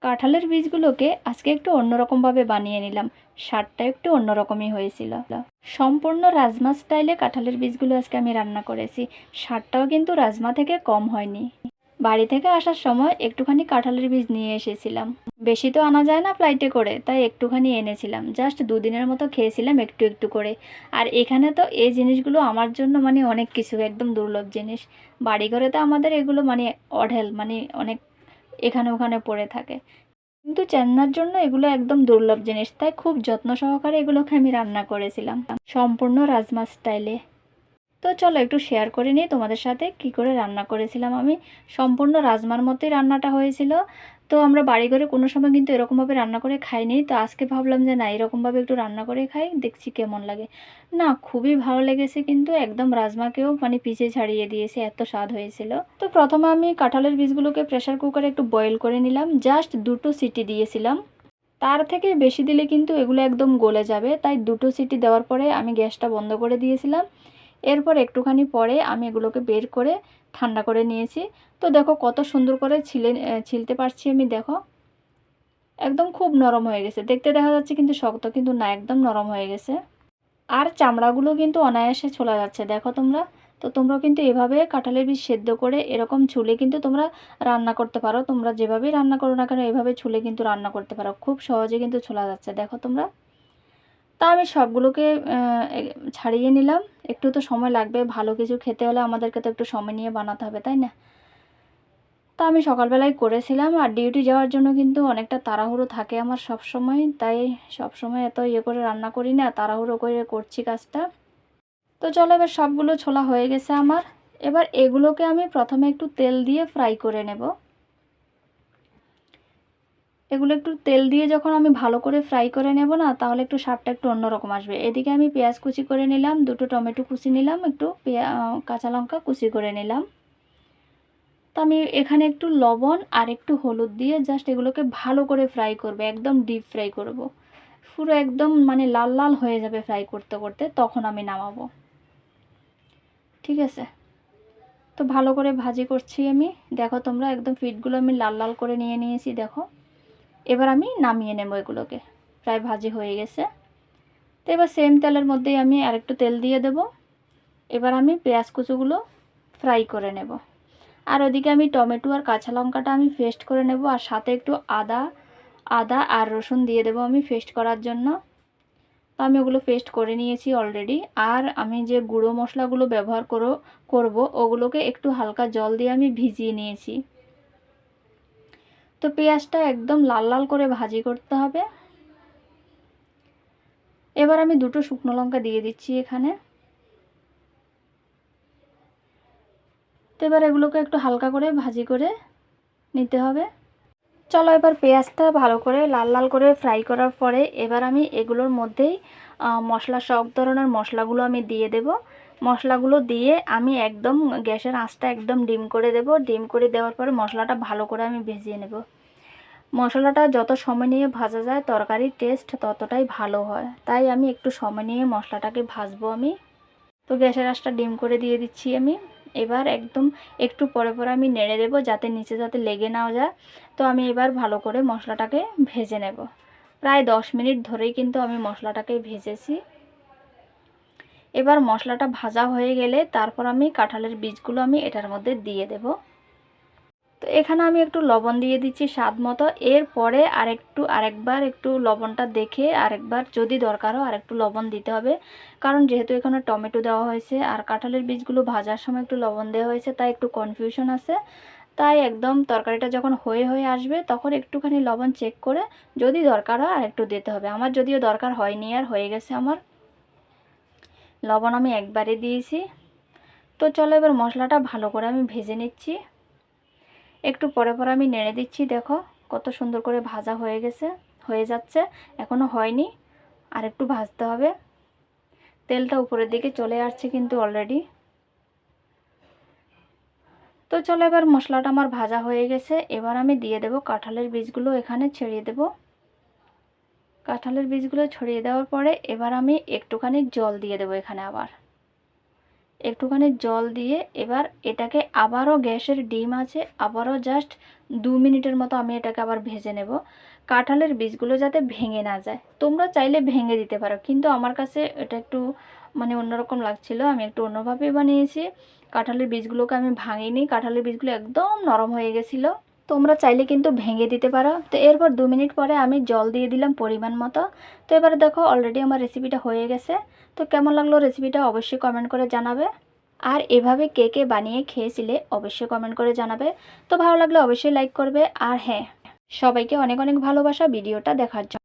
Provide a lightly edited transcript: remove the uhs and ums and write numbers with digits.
কাঁঠালের বীজগুলোকে আজকে একটু অন্যরকমভাবে বানিয়ে নিলাম। স্বাদটা একটু অন্যরকমই হয়েছিল। সম্পূর্ণ রাজমা স্টাইলে কাঁঠালের বীজগুলো আজকে আমি রান্না করেছি। স্বাদটাও কিন্তু রাজমা থেকে কম হয়নি। বাড়ি থেকে আসার সময় একটুখানি কাঁঠালের বীজ নিয়ে এসেছিলাম। বেশি তো আনা যায় না ফ্লাইটে করে, তাই একটুখানি এনেছিলাম। জাস্ট দুদিনের মতো খেয়েছিলাম একটু একটু করে। আর এখানে তো এই জিনিসগুলো আমার জন্য মানে অনেক কিছু, একদম দুর্লভ জিনিস। বাড়ি ঘরে তো আমাদের এগুলো মানে অঢেল, মানে অনেক এখানে ওখানে পড়ে থাকে, কিন্তু চেন্নার জন্য এগুলো একদম দুর্লভ জিনিস। তাই খুব যত্ন সহকারে এগুলোকে আমি রান্না করেছিলাম সম্পূর্ণ রাজমা স্টাইলে। তো চলো একটু শেয়ার করে নিই তোমাদের সাথে কি করে রান্না করেছিলাম আমি। সম্পূর্ণ রাজমার মতোই রান্নাটা হয়েছিল। তো আমরা বাড়ি ঘরে কোনো সময় কিন্তু এরকমভাবে রান্না করে খাইনি, তো আজকে ভাবলাম যে না, এরকমভাবে একটু রান্না করে খাই, দেখছি কেমন লাগে। না, খুবই ভালো লেগেছে, কিন্তু একদম রাজমাকেও মানে পিছে ছাড়িয়ে দিয়েছে, এত স্বাদ হয়েছিল। তো প্রথমে আমি কাঁঠালের বীজগুলোকে প্রেসার কুকারে একটু বয়েল করে নিলাম। জাস্ট 2টো সিটি দিয়েছিলাম, তার থেকে বেশি দিলে কিন্তু এগুলো একদম গলে যাবে। তাই 2টো সিটি দেওয়ার পরে আমি গ্যাসটা বন্ধ করে দিয়েছিলাম। এরপর একটুখানি পরে আমি এগুলোকে বের করে ঠান্ডা করে নিয়েছি। তো দেখো কত সুন্দর করে ছিলতে পারছি আমি, দেখো একদম খুব নরম হয়ে গেছে। দেখতে দেখা যাচ্ছে কিন্তু শক্ত, কিন্তু না, একদম নরম হয়ে গেছে। আর চামড়াগুলো কিন্তু অনায়াসে ছোলা যাচ্ছে, দেখো তোমরা। তো তোমরাও কিন্তু এভাবে কাঁঠালের বীজ সেদ্ধ করে এরকম ছুলে কিন্তু তোমরা রান্না করতে পারো। তোমরা যেভাবেই রান্না করো না কেন, এভাবে ছুলে কিন্তু রান্না করতে পারো, খুব সহজে কিন্তু ছোলা যাচ্ছে, দেখো তোমরা। তা আমি সবগুলোকে ছাড়িয়ে নিলাম। একটু তো সময় লাগবে, ভালো কিছু খেতে হলে আমাদেরকে তো একটু সময় নিয়ে বানাতে হবে, তাই না? তা আমি সকালবেলায় করেছিলাম, আর ডিউটি যাওয়ার জন্য কিন্তু অনেকটা তাড়াহুড়ো থাকে আমার সব সময়। তাই সব সময় এত ইয়ে করে রান্না করি না, তাড়াহুড়ো করে করছি কাজটা। তো চলো, এবার সবগুলো ছোলা হয়ে গেছে আমার। এবার এগুলোকে আমি প্রথমে একটু তেল দিয়ে ফ্রাই করে নেব। এগুলো একটু তেল দিয়ে যখন আমি ভালো করে ফ্রাই করে নেব না, তাহলে একটু স্বাদটা একটু অন্যরকম আসবে। এদিকে আমি পেঁয়াজ কুচি করে নিলাম, 2টো টমেটো কুচি নিলাম, একটু কাঁচা লঙ্কা কুচি করে নিলাম। তো আমি এখানে একটু লবণ আর একটু হলুদ দিয়ে জাস্ট এগুলোকে ভালো করে ফ্রাই করব, একদম ডিপ ফ্রাই করব। পুরো একদম মানে লাল লাল হয়ে যাবে ফ্রাই করতে করতে, তখন আমি নামাবো। ঠিক আছে, তো ভালো করে ভাজি করছি আমি। দেখো তোমরা, একদম ফিটগুলো আমি লাল লাল করে নিয়ে নিয়েছি, দেখো। এবার আমি নামিয়ে নেব এগুলোকে, প্রায় ভাজি হয়ে গেছে। তো এবার সেম তেলের মধ্যেই আমি আরেকটু তেল দিয়ে দেব। এবার আমি পেঁয়াজ কুচোগুলো ফ্রাই করে নেব। আর ওদিকে আমি টমেটো আর কাঁচা লঙ্কাটা আমি পেস্ট করে নেব, আর সাথে একটু আদা আদা আর রসুন দিয়ে দেব আমি পেস্ট করার জন্য। তো আমি ওগুলো পেস্ট করে নিয়েছি অলরেডি। আর আমি যে গুঁড়ো মশলাগুলো ব্যবহার করব ওগুলোকে একটু হালকা জল দিয়ে আমি ভিজিয়ে নিয়েছি। তো পেঁয়াজটা একদম লাল লাল করে ভাজি করতে হবে। এবার আমি 2টো শুকনো লঙ্কা দিয়ে দিচ্ছি এখানে। তো এবার এগুলোকে একটু হালকা করে ভাজি করে নিতে হবে। চলো, এবার পেঁয়াজটা ভালো করে লাল লাল করে ফ্রাই করার পরে এবার আমি এগুলোর মধ্যেই মশলা, সব ধরনের মশলাগুলো আমি দিয়ে দেব। মশলাগুলো দিয়ে আমি একদম গ্যাসের আঁচটা একদম ডিম করে দেব। ডিম করে দেওয়ার পরে মশলাটা ভালো করে আমি ভেজে নেব। মশলাটা যত সময় নিয়ে ভাজা যায় তরকারির টেস্ট ততটাই ভালো হয়, তাই আমি একটু সময় নিয়ে মশলাটাকে ভাজবো আমি। তো গ্যাসের আঁচটা ডিম করে দিয়ে দিচ্ছি আমি। এবার একদম একটু পরে পরে আমি নেড়ে দেবো, যাতে নিচে যাতে লেগে নাও যায়। তো আমি এবার ভালো করে মশলাটাকে ভেজে নেব। প্রায় 10 মিনিট ধরেই কিন্তু আমি মশলাটাকে ভেজেছি। এবার মশলাটা ভাজা হয়ে গেলে তারপর আমি কাঁঠালের বীজগুলো আমি এটার মধ্যে দিয়ে দেব। তো এখানে আমি একটু লবণ দিয়ে দিচ্ছি স্বাদ মতো। এরপরে আরেকবার একটু লবণটা দেখে আরেকবার যদি দরকার হয় আরেকটু লবণ দিতে হবে, কারণ যেহেতু এখানে টমেটো দেওয়া হয়েছে আর কাঁঠালের বীজগুলো ভাজার সময় একটু লবণ দেওয়া হয়েছে, তাই একটু কনফিউশন আছে। তাই একদম তরকারিটা যখন হয়ে আসবে তখন একটুখানি লবণ চেক করে যদি দরকার হয় আরেকটু দিতে হবে। আমার যদিও দরকার হয়নি, আর হয়ে গেছে আমার, লবণ আমি একবারে দিয়েছি। তো চলো, এবার মশলাটা ভালো করে আমি ভেজে নিচ্ছি। একটু পরে পরে আমি নেড়ে দিচ্ছি, দেখো কত সুন্দর করে ভাজা হয়ে যাচ্ছে। এখনো হয়নি, আর একটু ভাজতে হবে। তেলটা উপরের দিকে চলে আসছে কিন্তু অলরেডি। তো চলো, এবার মশলাটা আমার ভাজা হয়ে গেছে। এবার আমি দিয়ে দেব কাঁঠালের বীজগুলো, এখানে ছড়িয়ে দেব। কাঁঠালের বীজগুলো ছড়িয়ে দেওয়ার পরে এবার আমি একটুখানি জল দিয়ে দেবো এখানে আবার। একটুখানি জল দিয়ে এবার এটাকে আবারও গ্যাসের ডিম আছে আবারও জাস্ট 2 মিনিটের মতো আমি এটাকে আবার ভেজে নেব, কাঁঠালের বীজগুলো যাতে ভেঙে না যায়। তোমরা চাইলে ভেঙে দিতে পারো, কিন্তু আমার কাছে এটা একটু মানে অন্যরকম লাগছিল, আমি একটু অন্যভাবেই বানিয়েছি। কাঁঠালের বীজগুলোকে আমি ভাঙিনি, কাঁঠালের বীজগুলো একদম নরম হয়ে গেছিলো। তোমরা চাইলে কিন্তু ভেঙে দিতে পারো। তো এরপর 2 মিনিট পরে আমি জল দিয়ে দিলাম পরিমাণ মতো। তো এবারে দেখো অলরেডি আমার রেসিপিটা হয়ে গেছে। তো কেমন লাগলো রেসিপিটা অবশ্যই কমেন্ট করে জানাবে। আর এভাবে কে কে বানিয়ে খেয়েছিলে অবশ্যই কমেন্ট করে জানাবে। তো ভালো লাগলে অবশ্যই লাইক করবে। আর হ্যাঁ, সবাইকে অনেক অনেক ভালোবাসা ভিডিওটা দেখার জন্য।